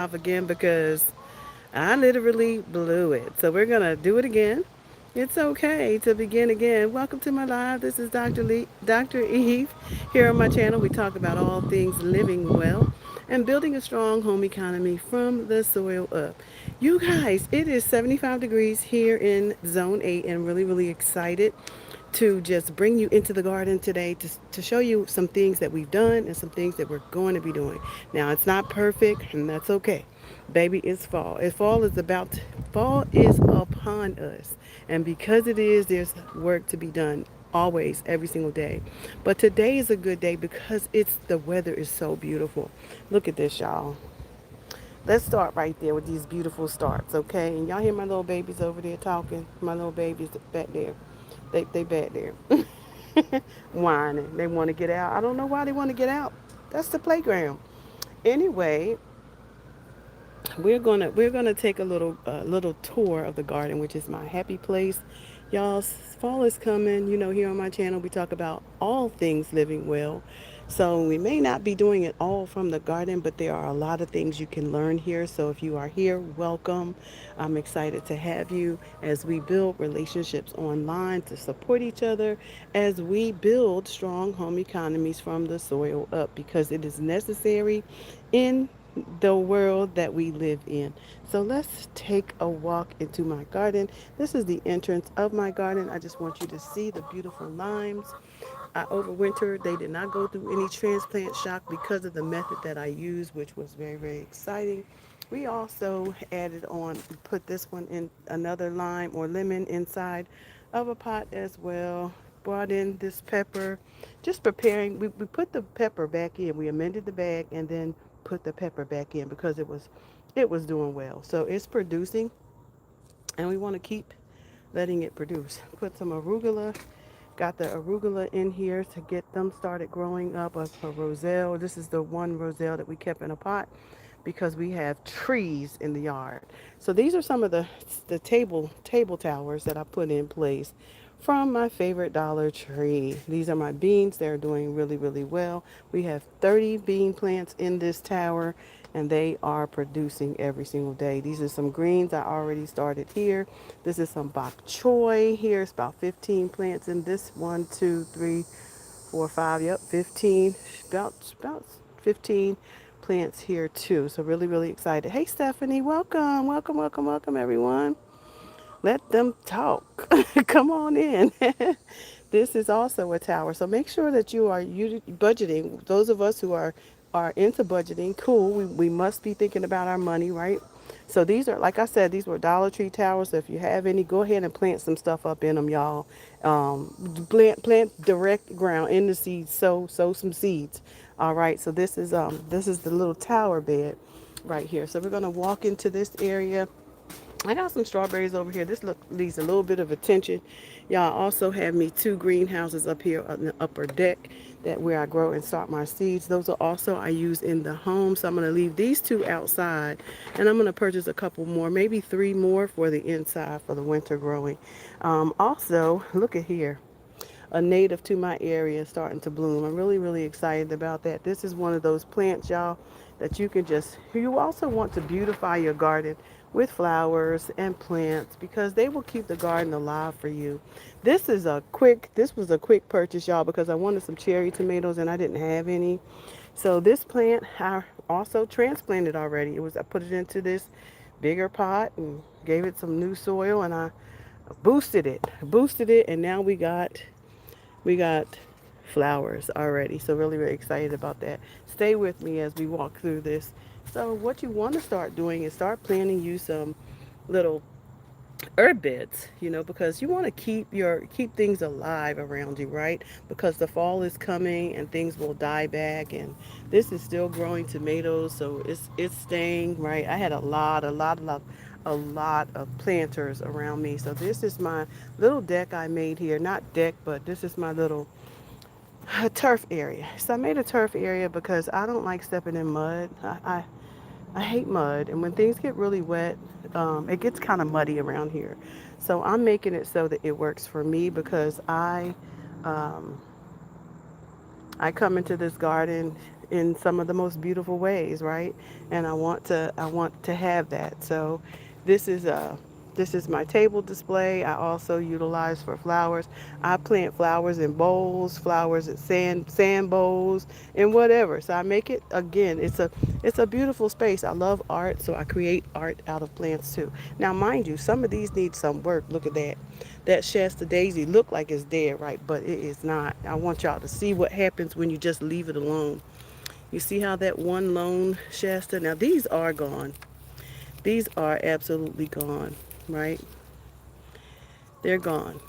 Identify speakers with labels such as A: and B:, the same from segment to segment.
A: off again because I literally blew it. So we're going to do it again. It's okay to begin again. Welcome to my live. This is Dr. Eve. Here on my channel, we talk about all things living well and building a strong home economy from the soil up. You guys, it is 75 degrees here in Zone 8 and really, really excited to just bring you into the garden today to show you some things that we've done and some things that we're going to be doing. Now, it's not perfect, and that's okay. Baby, it's fall. Fall is upon us. And because it is, there's work to be done always, every single day. But today is a good day because the weather is so beautiful. Look at this, y'all. Let's start right there with these beautiful starts, okay? And y'all hear my little babies over there talking? My little babies back there. They back there. Whining. They want to get out. I don't know why they want to get out. That's the playground. Anyway, we're gonna take a little tour of the garden, which is my happy place. Y'all, fall is coming. Here on my channel, we talk about all things living well. So we may not be doing it all from the garden, but there are a lot of things you can learn here. So if you are here, welcome. I'm excited to have you as we build relationships online to support each other as we build strong home economies from the soil up because it is necessary in the world that we live in. So let's take a walk into my garden. This is the entrance of my garden. I just want you to see the beautiful limes. I overwintered. They did not go through any transplant shock because of the method that I used, which was very, very exciting. We also added on, put this one in another lime or lemon inside of a pot as well. Brought in this pepper, just preparing. We put the pepper back in. We amended the bag and then put the pepper back in because it was doing well. So it's producing, and we want to keep letting it produce. Put some arugula. Got the arugula in here to get them started growing up. A roselle. This is the one roselle that we kept in a pot because we have trees in the yard. So these are some of the table towers that I put in place from my favorite Dollar Tree. These are my beans. They're doing really, really well. We have 30 bean plants in this tower and they are producing every single day. These are some greens I already started here. This is some bok choy. Here's about 15 plants in this. 1, 2, 3, 4, 5. Yep, 15. About 15 plants here too. So really, really excited. Hey Stephanie, welcome, welcome, welcome, welcome everyone. Let them talk. Come on in. This is also a tower. So make sure that you budgeting. Those of us who are into budgeting, cool. We must be thinking about our money, right? So these are, like I said, these were Dollar Tree towers. So if you have any, go ahead and plant some stuff up in them, y'all. Plant direct ground in the seeds. Sow some seeds. All right. So this is the little tower bed right here. So we're gonna walk into this area. I got some strawberries over here. This needs a little bit of attention. Y'all also have me 2 greenhouses up here on the upper deck that where I grow and start my seeds. Those are also I use in the home. So I'm going to leave these 2 outside and I'm going to purchase a couple more, maybe 3 more for the inside for the winter growing. Also, look at here, a native to my area starting to bloom. I'm really, really excited about that. This is one of those plants, y'all, that you also want to beautify your garden with flowers and plants because they will keep the garden alive for you. This was a quick purchase, y'all, because I wanted some cherry tomatoes and I didn't have any. So this plant I also transplanted already. I put it into this bigger pot and gave it some new soil and I boosted it, and now we got flowers already. So really, really excited about that. Stay with me as we walk through this. So what you want to start doing is start planting you some little herb beds, because you want to keep things alive around you, right? Because the fall is coming and things will die back, and this is still growing tomatoes, so it's staying right. I had a lot of planters around me. So this is my little deck I made here. Not deck, but this is my little a turf area. So I made a turf area because I don't like stepping in mud. I hate mud, and when things get really wet, it gets kind of muddy around here. So I'm making it so that it works for me because um, I come into this garden in some of the most beautiful ways, right? And I want to have that. So this is a this is my table display. I also utilize for flowers. I plant flowers in bowls, flowers in sand bowls, and whatever. So I make it again. It's a beautiful space. I love art, so I create art out of plants too. Now, mind you, some of these need some work. Look at that. That Shasta daisy look like it's dead, right? But it is not. I want y'all to see what happens when you just leave it alone. You see how that one lone Shasta? Now these are gone. These are absolutely gone, right? They're gone.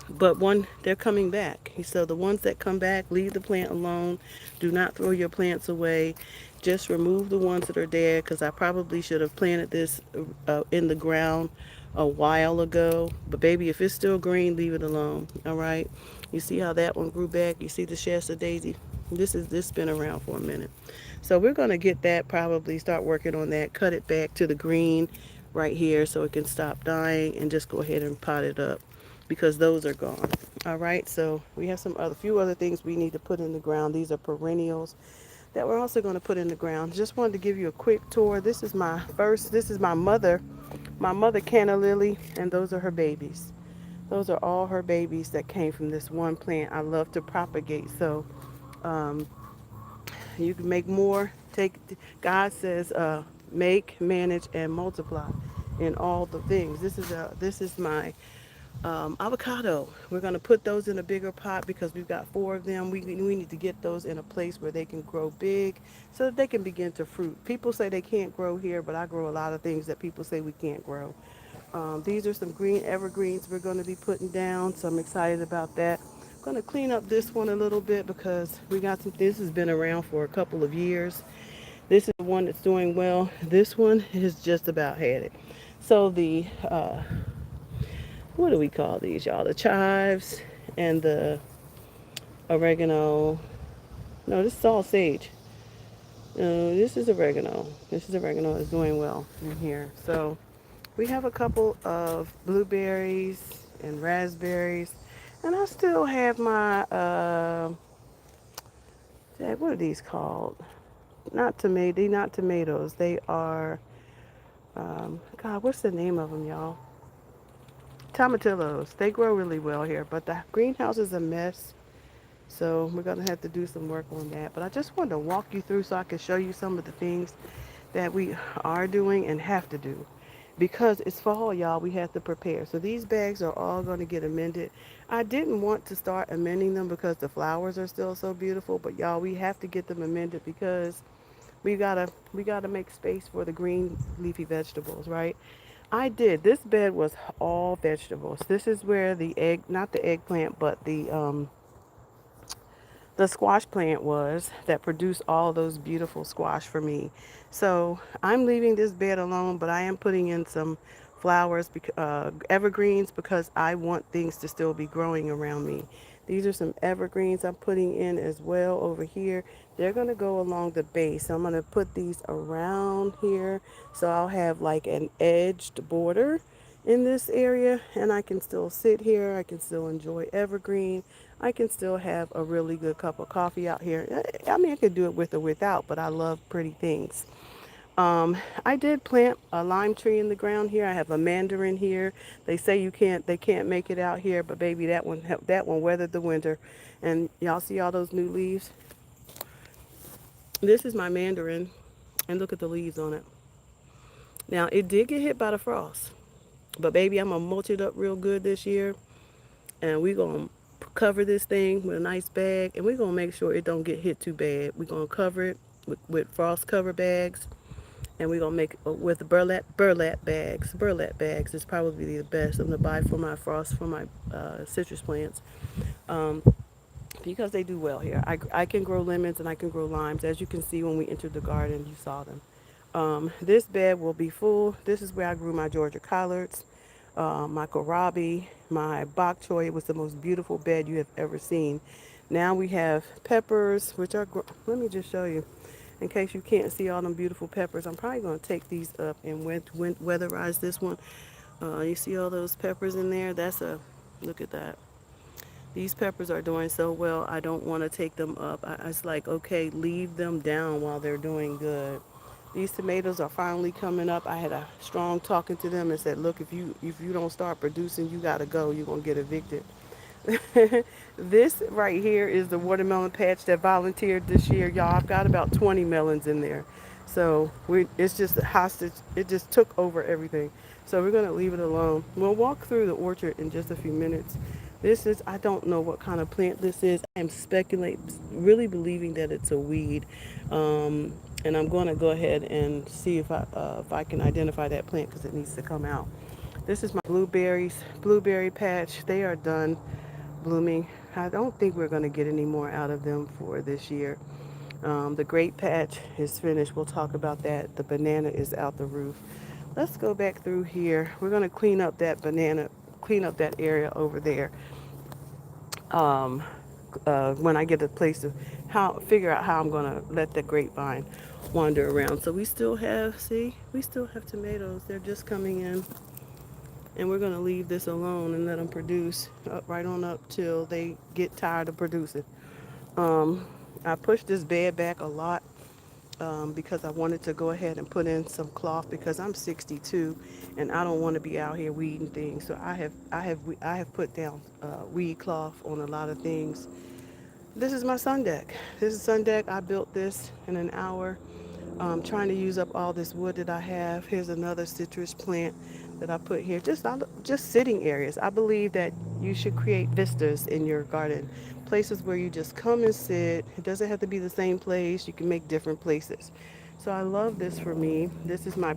A: But they're coming back. So the ones that come back, leave the plant alone. Do not throw your plants away. Just remove the ones that are dead, because I probably should have planted this in the ground a while ago. But baby, if it's still green, leave it alone. All right. You see how that one grew back? You see the Shasta daisy? This been around for a minute. So we're gonna get that, probably start working on that. Cut it back to the green right here so it can stop dying, and just go ahead and pot it up, because those are gone. All right, so we have some other few other things we need to put in the ground. These are perennials that we're also going to put in the ground. Just wanted to give you a quick tour. This is my mother canna lily, and those are her babies. Those are all her babies that came from this one plant. I love to propagate, so um, you can make more. God says, make, manage, and multiply in all the things. This is my avocado. We're going to put those in a bigger pot because we've got four of them. We need to get those in a place where they can grow big so that they can begin to fruit. People say they can't grow here, but I grow a lot of things that people say we can't grow. These are some green evergreens we're going to be putting down, so I'm excited about that. I'm going to clean up this one a little bit because this has been around for a couple of years. This is the one that's doing well. This one has just about had it. So what do we call these, y'all? The chives and the oregano. No, this is all sage. This is oregano. This is oregano is doing well in here. So we have a couple of blueberries and raspberries, and I still have my what are these called? Not tomatoes. They are God. What's the name of them, y'all? Tomatillos. They grow really well here, but the greenhouse is a mess. So we're going to have to do some work on that. But I just wanted to walk you through so I can show you some of the things that we are doing and have to do. Because it's fall, y'all, we have to prepare. So these bags are all going to get amended. I didn't want to start amending them because the flowers are still so beautiful. But y'all, we have to get them amended because we gotta make space for the green leafy vegetables, right? I did. This bed was all vegetables. This is where not the eggplant, but the squash plant was that produced all those beautiful squash for me. So I'm leaving this bed alone, but I am putting in some flowers, evergreens, because I want things to still be growing around me. These are some evergreens I'm putting in as well over here. They're going to go along the base. So I'm going to put these around here. So I'll have like an edged border in this area, and I can still sit here. I can still enjoy evergreen. I can still have a really good cup of coffee out here. I mean, I could do it with or without, but I love pretty things. I did plant a lime tree in the ground here. I have a mandarin here. They say they can't make it out here, but baby, that one weathered the winter. And y'all see all those new leaves? This is my mandarin, and look at the leaves on it. Now, it did get hit by the frost, but baby, I'm gonna mulch it up real good this year, and we're gonna cover this thing with a nice bag, and we're gonna make sure it don't get hit too bad. We're gonna cover it with frost cover bags, and we're gonna make with burlap bags is probably the best. I'm gonna buy for my citrus plants, um, because they do well here. I can grow lemons and I can grow limes. As you can see, when we entered the garden, you saw them. This bed will be full. This is where I grew my Georgia collards, my kohlrabi, my bok choy. It was the most beautiful bed you have ever seen. Now we have peppers, let me just show you. In case you can't see all them beautiful peppers, I'm probably going to take these up and weatherize this one. You see all those peppers in there? Look at that. These peppers are doing so well, I don't want to take them up. It's like, okay, leave them down while they're doing good. These tomatoes are finally coming up. I had a strong talking to them and said, look, if you don't start producing, you got to go. You're going to get evicted. This right here is the watermelon patch that volunteered this year. Y'all, I've got about 20 melons in there. So it's just a hostage. It just took over everything. So we're going to leave it alone. We'll walk through the orchard in just a few minutes. This is, I don't know what kind of plant this is. I am speculating, really believing that it's a weed. And I'm going to go ahead and see if I can identify that plant because it needs to come out. This is my blueberries, blueberry patch. They are done blooming. I don't think we're going to get any more out of them for this year. The grape patch is finished. We'll talk about that. The banana is out the roof. Let's go back through here. We're going to clean up that banana, clean up that area over there. Um, when I get a place to figure out how I'm going to let the grapevine wander around. So we still have, see, we still have tomatoes. They're just coming in. And we're going to leave this alone and let them produce right on up till they get tired of producing. Um, I pushed this bed back a lot because I wanted to go ahead and put in some cloth because I'm 62 and I don't want to be out here weeding things. So I have put down weed cloth on a lot of things. This is my sun deck. This is sun deck. I built this in an hour. Trying to use up all this wood that I have. Here's another citrus plant that I put here. Just sitting areas. I believe that you should create vistas in your garden. Places where you just come and sit. It doesn't have to be the same place. You can make different places. So I love this for me. This is my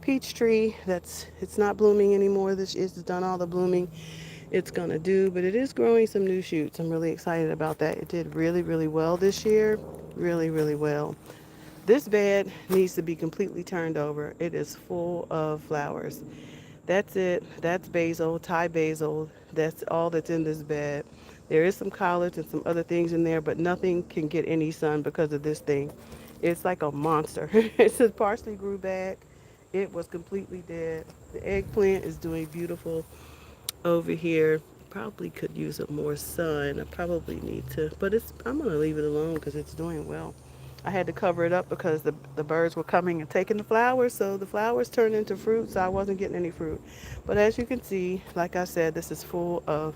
A: peach tree. It's not blooming anymore. This is done all the blooming it's gonna do, but it is growing some new shoots. I'm really excited about that. It did really, really well this year. Really, really well. This bed needs to be completely turned over. It is full of flowers. That's it. That's basil, Thai basil. That's all that's in this bed. There is some collards and some other things in there, but nothing can get any sun because of this thing. It's like a monster. It's a parsley grew back. It was completely dead. The eggplant is doing beautiful over here. Probably could use some more sun. I probably need to, but I'm gonna leave it alone because it's doing well. I had to cover it up because the birds were coming and taking the flowers, so the flowers turned into fruit, so I wasn't getting any fruit. But as you can see, like I said, this is full of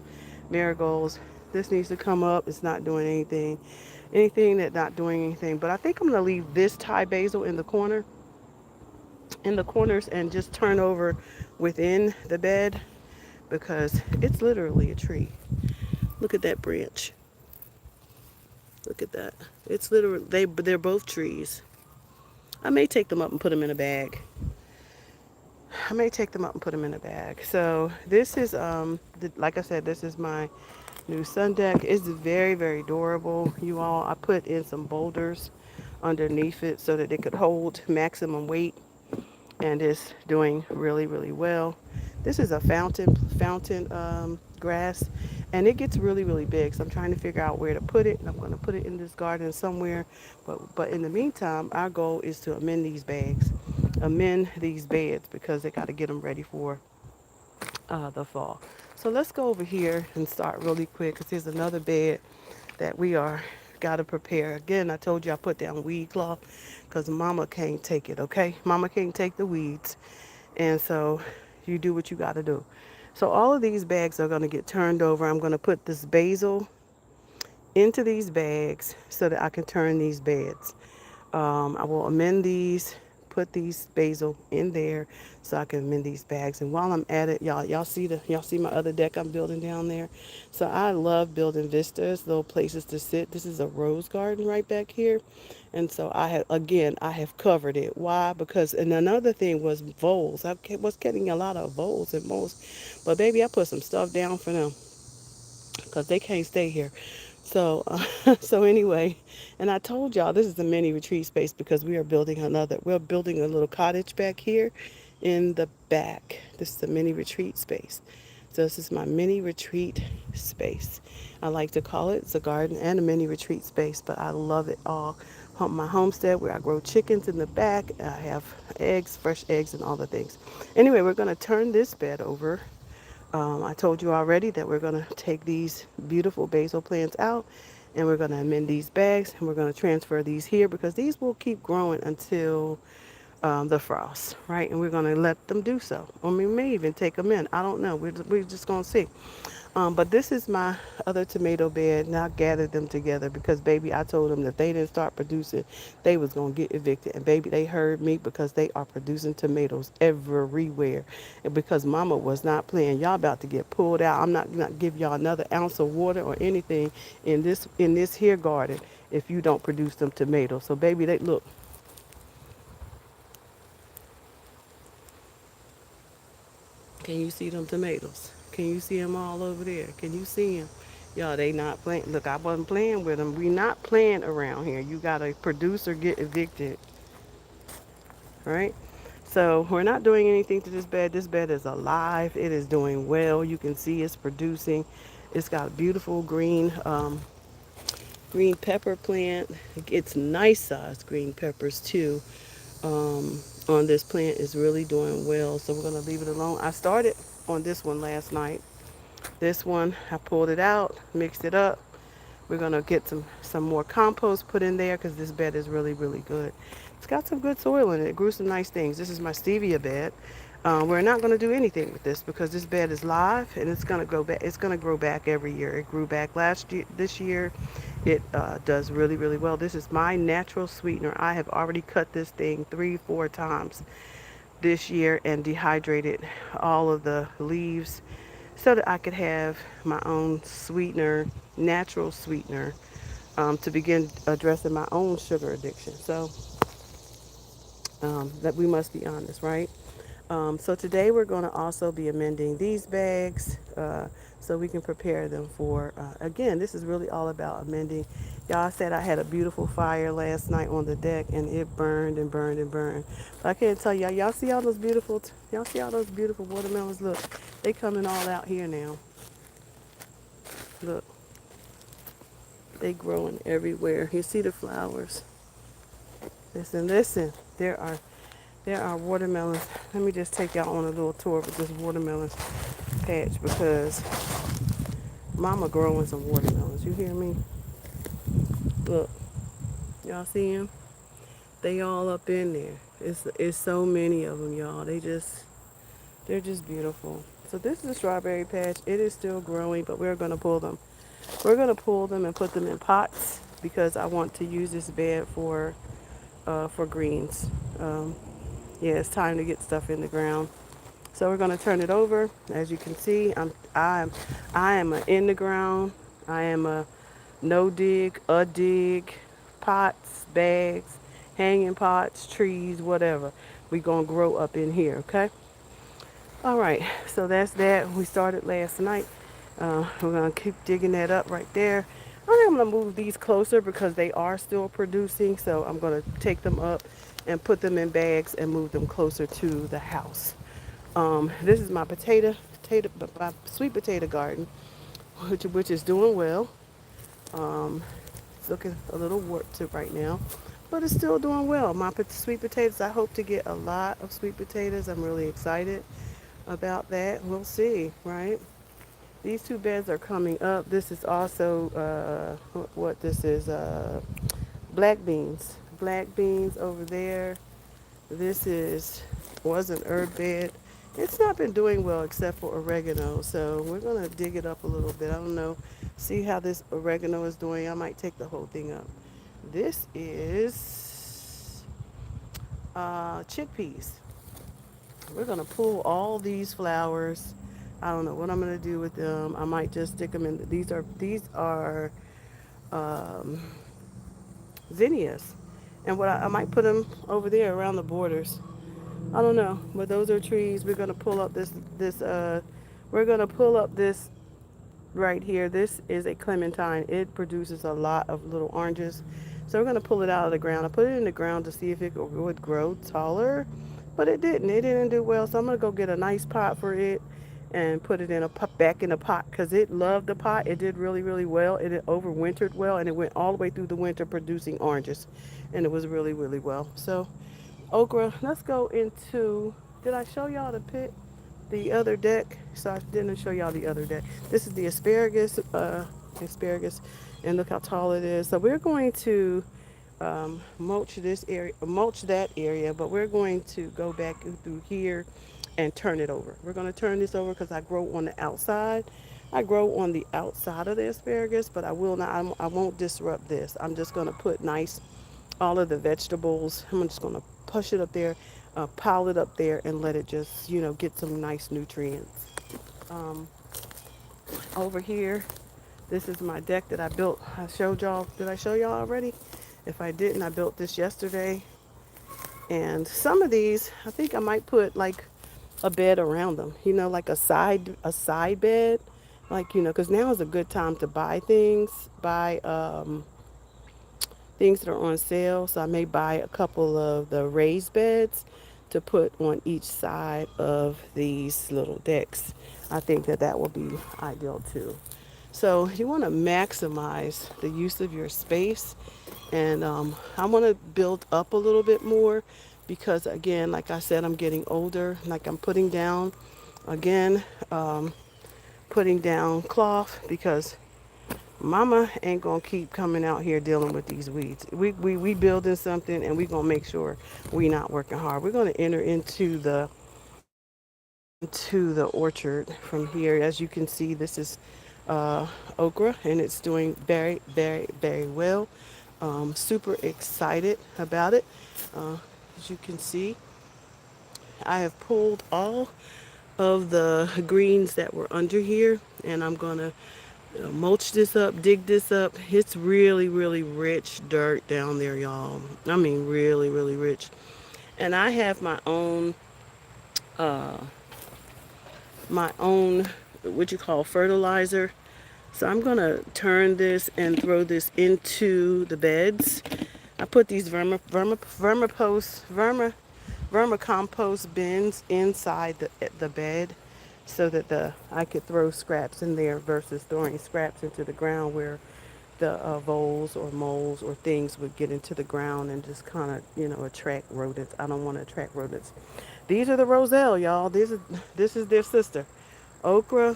A: marigolds. This needs to come up. It's not doing anything that not doing anything. But I think I'm gonna leave this Thai basil in the corners, and just turn over within the bed because it's literally a tree. Look at that branch. Look at that. It's literally they're both trees. I may take them up and put them in a bag. I may take them up and put them in a bag. So this is like I said, this is my new sun deck. It's very, very durable. You all, I put in some boulders underneath it so that it could hold maximum weight, and it's doing really, really well. This is a fountain grass, and it gets really, really big. So I'm trying to figure out where to put it. I'm going to put it in this garden somewhere. But in the meantime, our goal is to amend these beds because they got to get them ready for the fall. So let's go over here and start really quick because here's another bed that we are got to prepare. Again, I told you I put down weed cloth because mama can't take it, okay? Mama can't take the weeds. And so you do what you got to do. So all of these bags are going to get turned over. I'm going to put this basil into these bags so that I can turn these beds. I will amend these, put these basil in there so I can amend these bags. And while I'm at it, y'all see my other deck I'm building down there. So I love building vistas, little places to sit. This is a rose garden right back here. And so I have covered it. Why? Because, and another thing was voles. Was getting a lot of voles and moles. But baby, I put some stuff down for them because they can't stay here. So, so anyway, and I told y'all this is a mini retreat space because we're building a little cottage back here in the back. This is a mini retreat space. So this is my mini retreat space. I like to call it, it's a garden and a mini retreat space, but I love it all. My homestead where I grow chickens in the back. I have eggs, fresh eggs and all the things. Anyway, we're going to turn this bed over I told you already that we're going to take these beautiful basil plants out and we're going to amend these bags and we're going to transfer these here because these will keep growing until the frost, right? And we're going to let them do so. Or we may even take them in. I don't know. We're just going to see. But this is my other tomato bed, and I gathered them together because, baby, I told them that they didn't start producing, they was going to get evicted. And, baby, they heard me because they are producing tomatoes everywhere. And because Mama was not playing, y'all about to get pulled out. I'm not going to give y'all another ounce of water or anything in this here garden if you don't produce them tomatoes. So, baby, they look. Can you see them tomatoes? Can you see them all over there? Can you see them? Y'all, they not playing. Look, I wasn't playing with them. We not playing around here. You got to produce or get evicted, right? So we're not doing anything to this bed. This bed is alive. It is doing well. You can see it's producing. It's got a beautiful green pepper plant. It's nice sized green peppers too. On this plant is really doing well. So we're gonna leave it alone. I started on this one last night. This one, I pulled it out, mixed it up. We're gonna get some more compost put in there because this bed is really, really good. It's got some good soil in it. It grew some nice things. This is my stevia bed. We're not gonna do anything with this because this bed is live and it's gonna grow back. It's gonna grow back every year. It grew back last year. This year, it does really, really well. This is my natural sweetener. I have already cut this thing 3, 4 times this year and dehydrated all of the leaves so that I could have my own sweetener, natural sweetener, to begin addressing my own sugar addiction. So that we must be honest, right? So today we're going to also be amending these bags so we can prepare them for, again, this is really all about amending. Y'all said I had a beautiful fire last night on the deck and it burned and burned and burned. But I can't tell y'all, y'all see all those beautiful watermelons? Look, they coming all out here now. Look, they growing everywhere. You see the flowers. Listen, listen, there are watermelons. Let me just take y'all on a little tour with this watermelon patch because Mama growing some watermelons. You hear me? Look, y'all see them? They all up in there. It's so many of them, y'all. They're just beautiful. So this is a strawberry patch. It is still growing, but we're gonna pull them. We're gonna pull them and put them in pots because I want to use this bed for greens. Um, yeah, it's time to get stuff in the ground. So we're going to turn it over. As you can see, I am a in the ground. I am a no dig, a dig, pots, bags, hanging pots, trees, whatever. We're going to grow up in here, okay? All right, so that's that. We started last night. We're going to keep digging that up right there. I think I'm going to move these closer because they are still producing. So I'm going to take them up and put them in bags and move them closer to the house. This is my my sweet potato garden, which is doing well. Um, it's looking a little warped right now, but it's still doing well. My sweet potatoes, I hope to get a lot of sweet potatoes. I'm really excited about that. We'll see, right? These two beds are coming up. This is also what this is black beans. Black beans over there. This was an herb bed. It's not been doing well except for oregano, so we're gonna dig it up a little bit. I don't know. See how this oregano is doing. I might take the whole thing up. This is chickpeas. We're gonna pull all these flowers. I don't know what I'm gonna do with them. I might just stick them in. These are um, zinnias, and I might put them over there around the borders. I don't know, but those are trees. We're gonna pull up we're gonna pull up this right here. This is a clementine. It produces a lot of little oranges. So we're gonna pull it out of the ground. I put it in the ground to see if it would grow taller, but it didn't. It didn't do well. So I'm gonna go get a nice pot for it and put it in a pot, back in a pot because it loved the pot. It did really, really well. It overwintered well, and it went all the way through the winter producing oranges, and it was really, really well. So okra. Let's go into. Did I show y'all the pit? the other deck. So I didn't show y'all the other deck. This is the asparagus, and look how tall it is. So we're going to mulch this area, mulch that area, but we're going to go back through here and turn it over. We're going to turn this over because I grow on the outside. I grow on the outside of the asparagus, but I will not. I won't disrupt this. I'm just going to put nice all of the vegetables. I'm just going to push it up there, pile it up there, and let it just get some nice nutrients. Um, Over here, this is my deck that I built. I showed y'all. Did I show y'all already? If I didn't, I built this yesterday. And some of these, I think I might put like a bed around them. Like a side bed, like because now is a good time to buy things that are on sale. So I may buy a couple of the raised beds to put on each side of these little decks. I think that that will be ideal too. So you want to maximize the use of your space, and I want to build up a little bit more because, again, like I said, I'm getting older. Like I'm again, um, putting down cloth because Mama ain't gonna keep coming out here dealing with these weeds. We building something, and we gonna make sure we not working hard. We're gonna enter into the orchard from here. As you can see, this is okra, and it's doing very, very, very well. Super excited about it. As you can see, I have pulled all of the greens that were under here, and I'm gonna mulch this up, dig this up. It's really, really rich dirt down there, y'all. I mean, really, really rich. And I have uh, my own, what you call fertilizer. So I'm gonna turn this and throw this into the beds. I put these vermicompost bins inside the bed so that the I could throw scraps in there versus throwing scraps into the ground where the voles or moles or things would get into the ground and just kind of attract rodents. I don't want to attract rodents. These are the roselle, y'all. This is their sister, okra.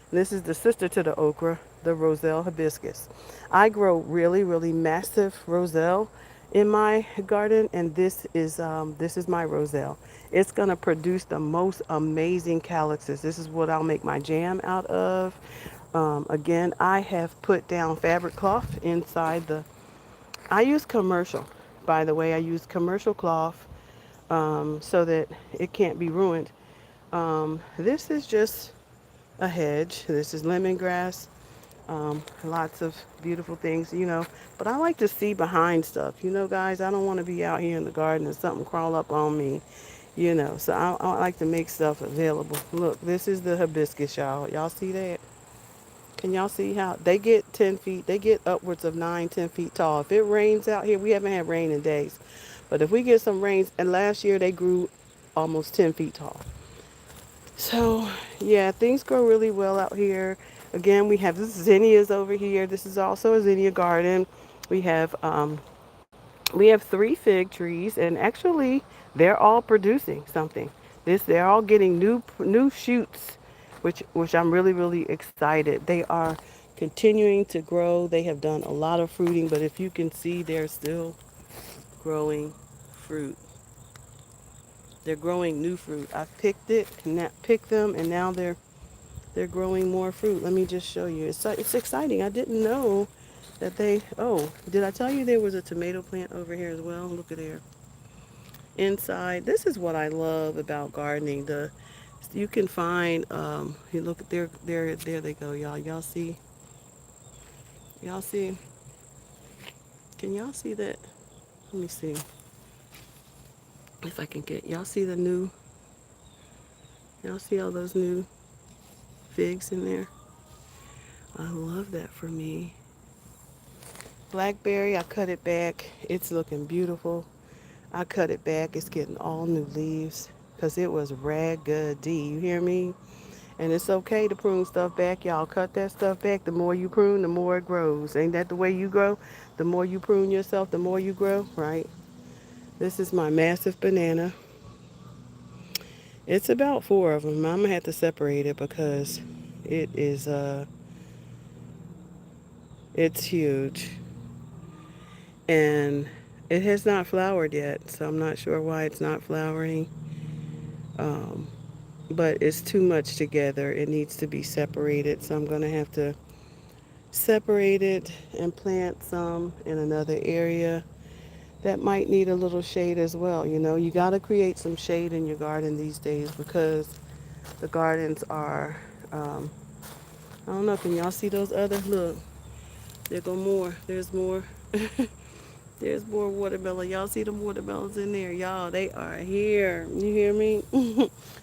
A: This is the sister to the okra, the roselle hibiscus. I grow really, really massive roselle in my garden, and this is my roselle. It's gonna produce the most amazing calyxes. This is what I'll make my jam out of. Again, I have put down fabric cloth inside the. I use commercial, by the way. I use commercial cloth so that it can't be ruined. This is just a hedge. This is lemongrass. Lots of beautiful things. But I like to see behind stuff. Guys, I don't want to be out here in the garden and something crawl up on me. So I like to make stuff available. Look, this is the hibiscus, y'all. Y'all see that? Can y'all see how they get 10 feet? They get upwards of 9, 10 feet tall. If it rains out here, we haven't had rain in days. But if we get some rains, and last year they grew almost 10 feet tall. So, yeah, things grow really well out here. Again, we have zinnias over here. This is also a zinnia garden. We have um, we have 3 fig trees, and actually, they're all producing something. They're all getting new shoots, which I'm really, really excited. They are continuing to grow. They have done a lot of fruiting, but if you can see, they're still growing fruit. They're growing new fruit. I picked them, and now they're growing more fruit. Let me just show you. It's exciting. I didn't know that they. Oh, did I tell you there was a tomato plant over here as well? Look at there. Inside, this is what I love about gardening. You can find. You look at there they go, y'all. Y'all see. Can y'all see that? Let me see if I can get. Y'all see the new. Y'all see all those new figs in there? I love that for me. Blackberry, I cut it back. It's looking beautiful. I cut it back. It's getting all new leaves because it was raggedy. You hear me? And it's okay to prune stuff back. Y'all cut that stuff back. The more you prune, the more it grows. Ain't that the way you grow? The more you prune yourself, the more you grow, right? This is my massive banana. It's about four of them. I'm gonna have to separate it because it is it's huge, and it has not flowered yet, so I'm not sure why it's not flowering. Um, but it's too much together. It needs to be separated, so I'm gonna have to separate it and plant some in another area that might need a little shade as well. You know, you got to create some shade in your garden these days because the gardens are, I don't know, can y'all see those other, look, there go more, there's more. There's more watermelon. Y'all see them watermelons in there? Y'all, they are here. You hear me?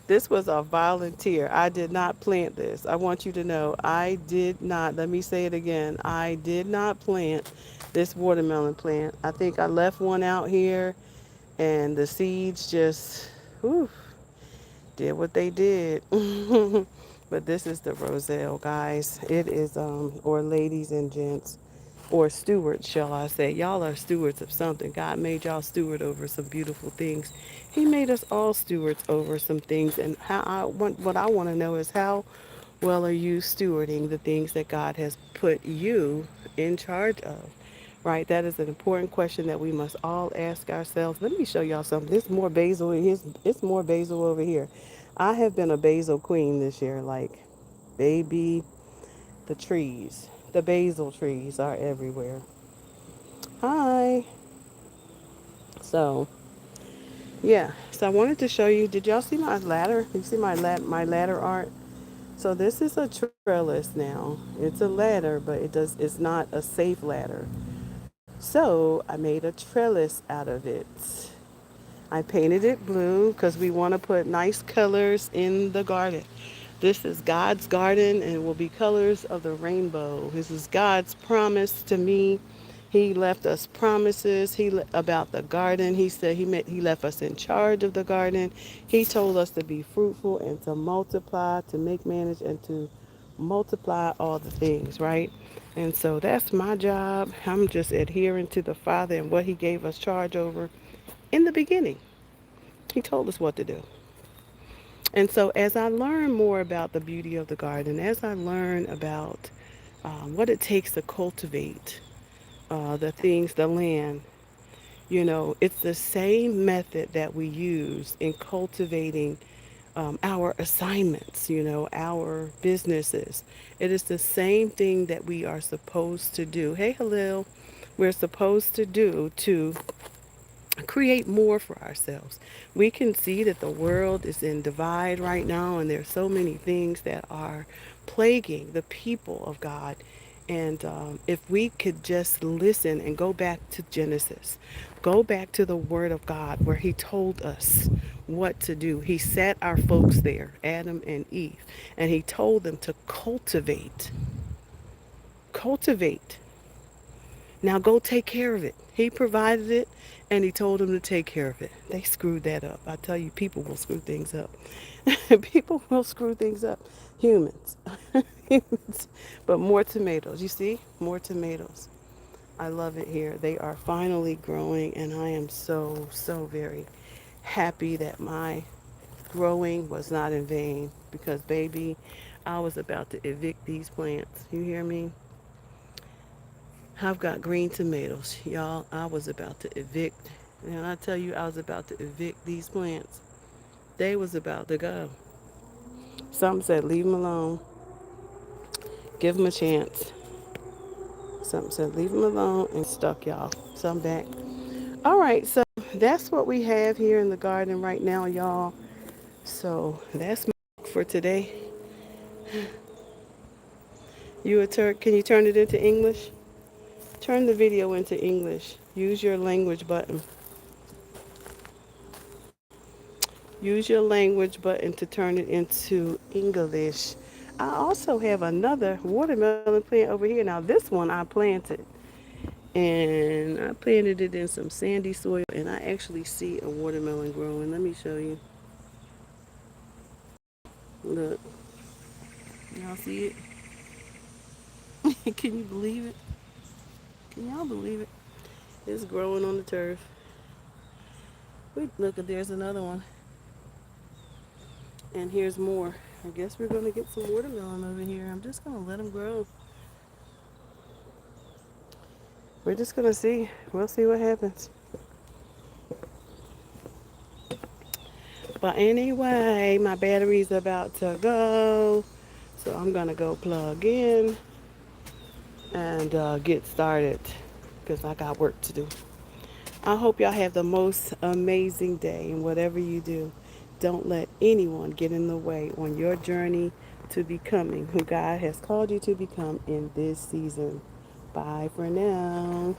A: This was a volunteer. I did not plant this. I want you to know I did not. Let me say it again. I did not plant this watermelon plant. I think I left one out here and the seeds just whew, did what they did. But this is the roselle, guys. It is or ladies and gents, or stewards, shall I say. Y'all are stewards of something. God made y'all steward over some beautiful things. He made us all stewards over some things. And what I want to know is how well are you stewarding the things that God has put you in charge of? Right? That is an important question that we must all ask ourselves. Let me show y'all something. There's more basil. It's more basil over here. I have been a basil queen this year. Like, baby, the trees, the basil trees are everywhere. Hi. So, yeah. So I wanted to show you. Did y'all see my ladder? You see my ladder art? So this is a trellis now. It's a ladder, but it's not a safe ladder. So I made a trellis out of it. I painted it blue because we want to put nice colors in the garden. This is God's garden and it will be colors of the rainbow. This is God's promise to me. He left us promises about the garden. He said he left us in charge of the garden. He told us to be fruitful and to multiply, to make manage and to multiply all the things, right? And so that's my job. I'm just adhering to the Father and what he gave us charge over in the beginning. He told us what to do. And so, as I learn more about the beauty of the garden, as I learn about what it takes to cultivate the things, the land, you know, it's the same method that we use in cultivating our assignments, you know, our businesses. It is the same thing that we are supposed to do. Hey, Halil, we're supposed to do to create more for ourselves. We can see that the world is in divide right now, and there's so many things that are plaguing the people of God. And if we could just listen and go back to Genesis, go back to the Word of God where He told us what to do. He set our folks there, Adam and Eve, and He told them to cultivate. Cultivate. Now go take care of it. He provided it and he told them to take care of it. They screwed that up. I tell you, people will screw things up. People will screw things up. Humans. Humans. But more tomatoes. You see? More tomatoes. I love it here. They are finally growing and I am so, so very happy that my growing was not in vain because, baby, I was about to evict these plants. You hear me? I've got green tomatoes. Y'all, I was about to evict. And I tell you, I was about to evict these plants. They was about to go. Some said, leave them alone. Give them a chance. Some said, leave them alone. And stuck, y'all. So I'm back. All right, so that's what we have here in the garden right now, y'all. So that's my for today. You a Turk? Can you turn it into English? Turn the video into English. Use your language button. Use your language button to turn it into English. I also have another watermelon plant over here. Now this one I planted. And I planted it in some sandy soil and I actually see a watermelon growing. Let me show you. Look. Y'all see it? Can you believe it? Can y'all believe it? It's growing on the turf. Wait, look, there's another one. And here's more. I guess we're going to get some watermelon over here. I'm just going to let them grow. We're just going to see. We'll see what happens. But anyway, my battery's about to go. So I'm going to go plug in and get started because I got work to do. I hope y'all have the most amazing day, and whatever you do, don't let anyone get in the way on your journey to becoming who God has called you to become in this season. Bye for now.